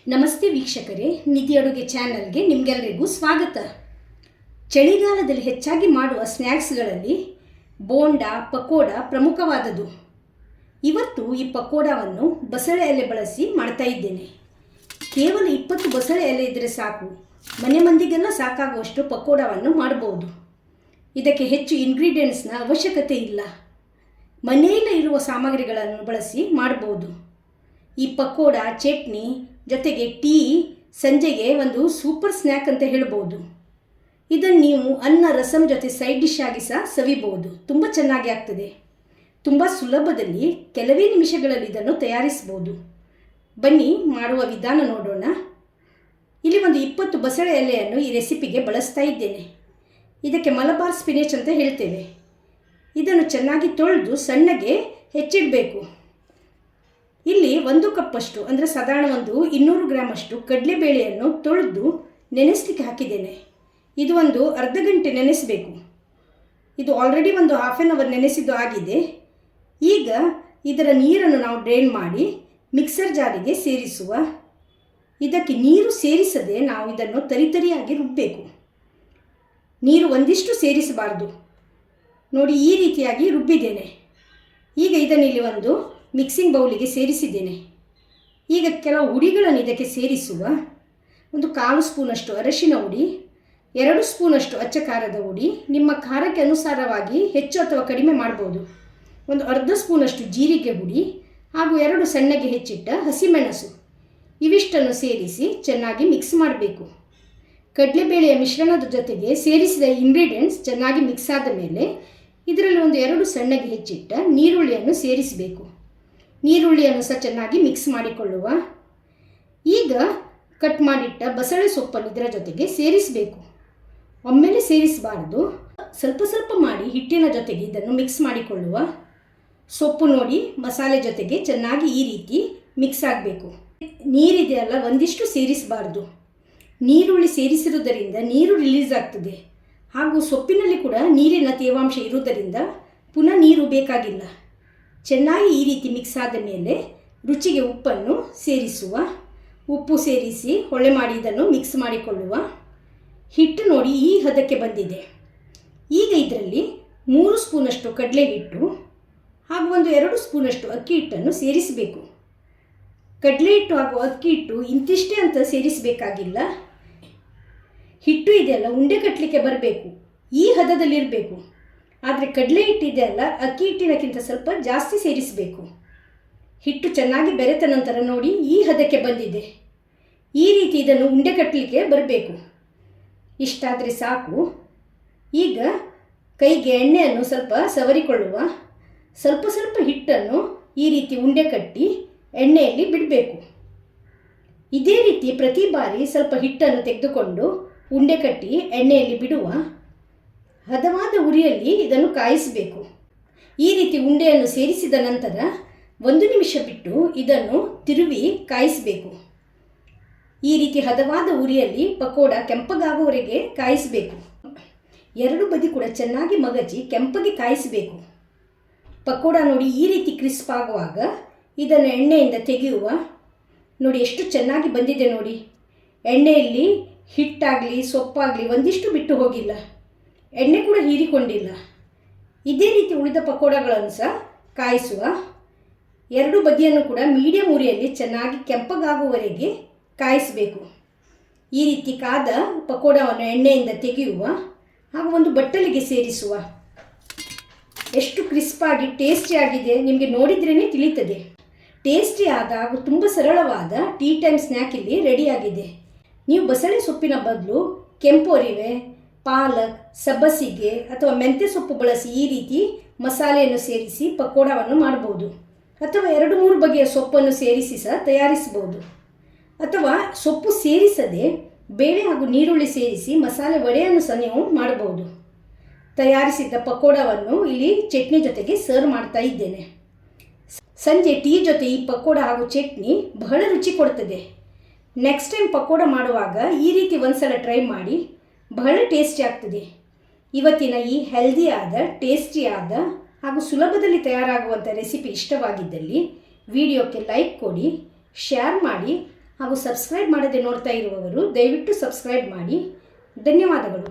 ನಮಸ್ತೆ ವೀಕ್ಷಕರೇ, ನಿಧಿ ಅಡುಗೆ ಚಾನಲ್ಗೆ ನಿಮಗೆಲ್ಲರಿಗೂ ಸ್ವಾಗತ. ಚಳಿಗಾಲದಲ್ಲಿ ಹೆಚ್ಚಾಗಿ ಮಾಡುವ ಸ್ನ್ಯಾಕ್ಸ್ಗಳಲ್ಲಿ ಬೋಂಡಾ, ಪಕೋಡ ಪ್ರಮುಖವಾದದ್ದು. ಇವತ್ತು ಈ ಪಕೋಡವನ್ನು ಬಸಳೆ ಎಲೆ ಬಳಸಿ ಮಾಡ್ತಾ ಇದ್ದೇನೆ. ಕೇವಲ 20 ಬಸಳೆ ಎಲೆ ಇದ್ದರೆ ಸಾಕು, ಮನೆ ಮಂದಿಗೆಲ್ಲ ಸಾಕಾಗುವಷ್ಟು ಪಕೋಡವನ್ನು ಮಾಡಬಹುದು. ಇದಕ್ಕೆ ಹೆಚ್ಚು ಇಂಗ್ರೀಡಿಯೆಂಟ್ಸ್ನ ಅವಶ್ಯಕತೆ ಇಲ್ಲ. ಮನೆಯಲ್ಲೇ ಇರುವ ಸಾಮಗ್ರಿಗಳನ್ನು ಬಳಸಿ ಮಾಡಬಹುದು. ಈ ಪಕೋಡ, ಚಟ್ನಿ ಜೊತೆಗೆ ಟೀ, ಸಂಜೆಗೆ ಒಂದು ಸೂಪರ್ ಸ್ನ್ಯಾಕ್ ಅಂತ ಹೇಳ್ಬೋದು. ಇದನ್ನು ನೀವು ಅನ್ನ, ರಸಂ ಜೊತೆ ಸೈಡ್ ಡಿಶ್ ಆಗಿ ಸಹ ಸವಿಬಹುದು. ತುಂಬ ಚೆನ್ನಾಗಿ ಆಗ್ತದೆ. ತುಂಬ ಸುಲಭದಲ್ಲಿ ಕೆಲವೇ ನಿಮಿಷಗಳಲ್ಲಿ ಇದನ್ನು ತಯಾರಿಸ್ಬೋದು. ಬನ್ನಿ ಮಾಡುವ ವಿಧಾನ ನೋಡೋಣ. ಇಲ್ಲಿ ಒಂದು 20 ಬಸಳೆ ಎಲೆಯನ್ನು ಈ ರೆಸಿಪಿಗೆ ಬಳಸ್ತಾ ಇದ್ದೇನೆ. ಇದಕ್ಕೆ ಮಲಬಾರ್ ಸ್ಪಿನೇಚ್ ಅಂತ ಹೇಳ್ತೇವೆ. ಇದನ್ನು ಚೆನ್ನಾಗಿ ತೊಳೆದು ಸಣ್ಣಗೆ ಹೆಚ್ಚಿಡಬೇಕು. ಇಲ್ಲಿ 1 ಕಪ್ಪಷ್ಟು ಅಂದರೆ ಸಾಧಾರಣ ಒಂದು 200 ಗ್ರಾಮಷ್ಟು ಕಡಲೆಬೇಳೆಯನ್ನು ತೊಳೆದು ನೆನೆಸಲಿಕ್ಕೆ ಹಾಕಿದ್ದೇನೆ. ಇದು ಒಂದು ಅರ್ಧ ಗಂಟೆ ನೆನೆಸಬೇಕು. ಇದು ಆಲ್ರೆಡಿ ಒಂದು ಹಾಫ್ ಆನ್ ಅವರ್ ನೆನೆಸಿದ್ದು ಆಗಿದೆ. ಈಗ ಇದರ ನೀರನ್ನು ನಾವು ಡ್ರೈನ್ ಮಾಡಿ ಮಿಕ್ಸರ್ ಜಾರಿಗೆ ಸೇರಿಸುವ. ಇದಕ್ಕೆ ನೀರು ಸೇರಿಸದೆ ನಾವು ಇದನ್ನು ತರಿತರಿಯಾಗಿ ರುಬ್ಬಬೇಕು. ನೀರು ಒಂದಿಷ್ಟು ಸೇರಿಸಬಾರ್ದು. ನೋಡಿ, ಈ ರೀತಿಯಾಗಿ ರುಬ್ಬಿದ್ದೇನೆ. ಈಗ ಇದನ್ನು ಇಲ್ಲಿ ಒಂದು ಮಿಕ್ಸಿಂಗ್ ಬೌಲಿಗೆ ಸೇರಿಸಿದ್ದೇನೆ. ಈಗ ಕೆಲವು ಹುಡಿಗಳನ್ನು ಇದಕ್ಕೆ ಸೇರಿಸುವ. ಒಂದು 1/4 ಸ್ಪೂನಷ್ಟು ಅರಶಿನ ಹುಡಿ, 2 ಸ್ಪೂನಷ್ಟು ಅಚ್ಚ ಖಾರದ ಹುಡಿ, ನಿಮ್ಮ ಖಾರಕ್ಕೆ ಅನುಸಾರವಾಗಿ ಹೆಚ್ಚು ಅಥವಾ ಕಡಿಮೆ ಮಾಡ್ಬೋದು. ಒಂದು ಅರ್ಧ ಸ್ಪೂನಷ್ಟು ಜೀರಿಗೆ ಹುಡಿ ಹಾಗೂ 2 ಸಣ್ಣಗೆ ಹೆಚ್ಚಿಟ್ಟ ಹಸಿಮೆಣಸು. ಇವಿಷ್ಟನ್ನು ಸೇರಿಸಿ ಚೆನ್ನಾಗಿ ಮಿಕ್ಸ್ ಮಾಡಬೇಕು. ಕಡಲೆಬೇಳೆಯ ಮಿಶ್ರಣದ ಜೊತೆಗೆ ಸೇರಿಸಿದ ಇಂಗ್ರೀಡಿಯೆಂಟ್ಸ್ ಚೆನ್ನಾಗಿ ಮಿಕ್ಸ್ ಆದ ಮೇಲೆ ಇದರಲ್ಲಿ ಒಂದು 2 ಸಣ್ಣಗೆ ಹೆಚ್ಚಿಟ್ಟ ನೀರುಳ್ಳಿಯನ್ನು ಸೇರಿಸಬೇಕು. ನೀರುಳ್ಳಿಯನ್ನು ಸಹ ಚೆನ್ನಾಗಿ ಮಿಕ್ಸ್ ಮಾಡಿಕೊಳ್ಳುವ. ಈಗ ಕಟ್ ಮಾಡಿಟ್ಟ ಬಸಳೆ ಸೊಪ್ಪನ್ನು ಇದರ ಜೊತೆಗೆ ಸೇರಿಸಬೇಕು. ಒಮ್ಮೆಲೆ ಸೇರಿಸಬಾರ್ದು. ಸ್ವಲ್ಪ ಸ್ವಲ್ಪ ಮಾಡಿ ಹಿಟ್ಟಿನ ಜೊತೆಗೆ ಇದನ್ನು ಮಿಕ್ಸ್ ಮಾಡಿಕೊಳ್ಳುವ. ಸೊಪ್ಪು ನೋಡಿ ಮಸಾಲೆ ಜೊತೆಗೆ ಚೆನ್ನಾಗಿ ಈ ರೀತಿ ಮಿಕ್ಸ್ ಆಗಬೇಕು. ನೀರಿದೆಯಲ್ಲ, ಒಂದಿಷ್ಟು ಸೇರಿಸಬಾರ್ದು. ನೀರುಳ್ಳಿ ಸೇರಿಸಿರುವುದರಿಂದ ನೀರು ರಿಲೀಸ್ ಆಗ್ತದೆ. ಹಾಗೂ ಸೊಪ್ಪಿನಲ್ಲಿ ಕೂಡ ನೀರಿನ ತೇವಾಂಶ ಇರುವುದರಿಂದ ಪುನಃ ನೀರು ಬೇಕಾಗಿಲ್ಲ. ಚೆನ್ನಾಗಿ ಈ ರೀತಿ ಮಿಕ್ಸ್ ಆದ ಮೇಲೆ ರುಚಿಗೆ ಉಪ್ಪನ್ನು ಸೇರಿಸುವ. ಉಪ್ಪು ಸೇರಿಸಿ ಹೊಳೆ ಮಾಡಿ ಇದನ್ನು ಮಿಕ್ಸ್ ಮಾಡಿಕೊಳ್ಳುವ. ಹಿಟ್ಟು ನೋಡಿ ಈ ಹದಕ್ಕೆ ಬಂದಿದೆ. ಈಗ ಇದರಲ್ಲಿ 3 ಸ್ಪೂನಷ್ಟು ಕಡಲೆ ಹಿಟ್ಟು ಹಾಗೂ ಒಂದು 2 ಸ್ಪೂನಷ್ಟು ಅಕ್ಕಿ ಹಿಟ್ಟನ್ನು ಸೇರಿಸಬೇಕು. ಕಡಲೆ ಹಿಟ್ಟು ಹಾಗೂ ಅಕ್ಕಿ ಹಿಟ್ಟು ಇಂತಿಷ್ಟೇ ಅಂತ ಸೇರಿಸಬೇಕಾಗಿಲ್ಲ. ಹಿಟ್ಟು ಇದೆಯಲ್ಲ, ಉಂಡೆ ಕಟ್ಟಲಿಕ್ಕೆ ಬರಬೇಕು, ಈ ಹದದಲ್ಲಿರಬೇಕು. ಆದರೆ ಕಡಲೆ ಹಿಟ್ಟಿದೆಯಲ್ಲ, ಅಕ್ಕಿ ಹಿಟ್ಟಿನಕ್ಕಿಂತ ಸ್ವಲ್ಪ ಜಾಸ್ತಿ ಸೇರಿಸಬೇಕು. ಹಿಟ್ಟು ಚೆನ್ನಾಗಿ ಬೆರೆತ ನಂತರ ನೋಡಿ ಈ ಹದಕ್ಕೆ ಬಂದಿದೆ. ಈ ರೀತಿ ಇದನ್ನು ಉಂಡೆ ಕಟ್ಟಲಿಕ್ಕೆ ಬರಬೇಕು. ಇಷ್ಟಾದರೆ ಸಾಕು. ಈಗ ಕೈಗೆ ಎಣ್ಣೆಯನ್ನು ಸ್ವಲ್ಪ ಸವರಿಕೊಳ್ಳುವ. ಸ್ವಲ್ಪ ಸ್ವಲ್ಪ ಹಿಟ್ಟನ್ನು ಈ ರೀತಿ ಉಂಡೆ ಕಟ್ಟಿ ಎಣ್ಣೆಯಲ್ಲಿ ಬಿಡಬೇಕು. ಇದೇ ರೀತಿ ಪ್ರತಿ ಬಾರಿ ಸ್ವಲ್ಪ ಹಿಟ್ಟನ್ನು ತೆಗೆದುಕೊಂಡು ಉಂಡೆ ಕಟ್ಟಿ ಎಣ್ಣೆಯಲ್ಲಿ ಬಿಡುವ. ಹದವಾದ ಉರಿಯಲ್ಲಿ ಇದನ್ನು ಕಾಯಿಸಬೇಕು. ಈ ರೀತಿ ಉಂಡೆಯನ್ನು ಸೇರಿಸಿದ ನಂತರ 1 ನಿಮಿಷ ಬಿಟ್ಟು ಇದನ್ನು ತಿರುವಿ ಕಾಯಿಸಬೇಕು. ಈ ರೀತಿ ಹದವಾದ ಉರಿಯಲ್ಲಿ ಪಕೋಡ ಕೆಂಪಗಾಗುವವರೆಗೆ ಕಾಯಿಸಬೇಕು. 2 ಬದಿ ಕೂಡ ಚೆನ್ನಾಗಿ ಮಗಚಿ ಕೆಂಪಗೆ ಕಾಯಿಸಬೇಕು. ಪಕೋಡ ನೋಡಿ ಈ ರೀತಿ ಕ್ರಿಸ್ಪ್ ಆಗುವಾಗ ಇದನ್ನು ಎಣ್ಣೆಯಿಂದ ತೆಗೆಯುವ. ನೋಡಿ ಎಷ್ಟು ಚೆನ್ನಾಗಿ ಬಂದಿದೆ ನೋಡಿ. ಎಣ್ಣೆಯಲ್ಲಿ ಹಿಟ್ಟಾಗಲಿ ಸೊಪ್ಪಾಗಲಿ ಒಂದಿಷ್ಟು ಬಿಟ್ಟು ಹೋಗಿಲ್ಲ. ಎಣ್ಣೆ ಕೂಡ ಹೀರಿಕೊಂಡಿಲ್ಲ. ಇದೇ ರೀತಿ ಉಳಿದ ಪಕೋಡಗಳನ್ನು ಸಹ ಕಾಯಿಸುವ. 2 ಬದಿಯನ್ನು ಕೂಡ ಮೀಡಿಯಂ ಉರಿಯಲ್ಲಿ ಚೆನ್ನಾಗಿ ಕೆಂಪಗಾಗುವವರೆಗೆ ಕಾಯಿಸಬೇಕು. ಈ ರೀತಿ ಕಾದ ಪಕೋಡವನ್ನು ಎಣ್ಣೆಯಿಂದ ತೆಗೆಯುವ ಹಾಗೂ ಒಂದು ಬಟ್ಟಲಿಗೆ ಸೇರಿಸುವ. ಎಷ್ಟು ಕ್ರಿಸ್ಪಾಗಿ ಟೇಸ್ಟಿಯಾಗಿದೆ ನಿಮಗೆ ನೋಡಿದ್ರೇ ತಿಳಿಯುತ್ತದೆ. ಟೇಸ್ಟಿಯಾದ ಹಾಗೂ ತುಂಬ ಸರಳವಾದ ಟೀ ಟೈಮ್ ಸ್ನ್ಯಾಕ್ ಇಲ್ಲಿ ರೆಡಿಯಾಗಿದೆ. ನೀವು ಬಸಳೆ ಸೊಪ್ಪಿನ ಬದಲು ಕೆಂಪು ಅರಿವೆ, ಪಾಲಕ್, ಸಬ್ಬಸಿಗೆ ಅಥವಾ ಮೆಂತ್ಯ ಸೊಪ್ಪು ಬಳಸಿ ಈ ರೀತಿ ಮಸಾಲೆಯನ್ನು ಸೇರಿಸಿ ಪಕೋಡವನ್ನು ಮಾಡಬಹುದು. ಅಥವಾ 2-3 ಬಗೆಯ ಸೊಪ್ಪನ್ನು ಸೇರಿಸಿ ಸಹ ತಯಾರಿಸಬಹುದು. ಅಥವಾ ಸೊಪ್ಪು ಸೇರಿಸದೆ ಬೇಳೆ ಹಾಗೂ ನೀರುಳ್ಳಿ ಸೇರಿಸಿ ಮಸಾಲೆ ವಡೆಯನ್ನು ಸಹ ನೀವು ಮಾಡಬಹುದು. ತಯಾರಿಸಿದ್ದ ಪಕೋಡವನ್ನು ಇಲ್ಲಿ ಚಟ್ನಿ ಜೊತೆಗೆ ಸರ್ವ್ ಮಾಡ್ತಾ ಇದ್ದೇನೆ. ಸಂಜೆ ಟೀ ಜೊತೆ ಈ ಪಕೋಡ ಹಾಗೂ ಚಟ್ನಿ ಬಹಳ ರುಚಿ ಕೊಡ್ತದೆ. ನೆಕ್ಸ್ಟ್ ಟೈಮ್ ಪಕೋಡ ಮಾಡುವಾಗ ಈ ರೀತಿ ಒಂದ್ಸಲ ಟ್ರೈ ಮಾಡಿ, ಬಹಳ ಟೇಸ್ಟಿ ಆಗ್ತದೆ. ಇವತ್ತಿನ ಈ ಹೆಲ್ದಿಯಾದ, ಟೇಸ್ಟಿಯಾದ ಹಾಗೂ ಸುಲಭದಲ್ಲಿ ತಯಾರಾಗುವಂಥ ರೆಸಿಪಿ ಇಷ್ಟವಾಗಿದ್ದಲ್ಲಿ ವಿಡಿಯೋಕ್ಕೆ ಲೈಕ್ ಕೊಡಿ, ಶೇರ್ ಮಾಡಿ ಹಾಗೂ ಸಬ್ಸ್ಕ್ರೈಬ್ ಮಾಡದೆ ನೋಡ್ತಾ ಇರುವವರು ದಯವಿಟ್ಟು ಸಬ್ಸ್ಕ್ರೈಬ್ ಮಾಡಿ. ಧನ್ಯವಾದಗಳು.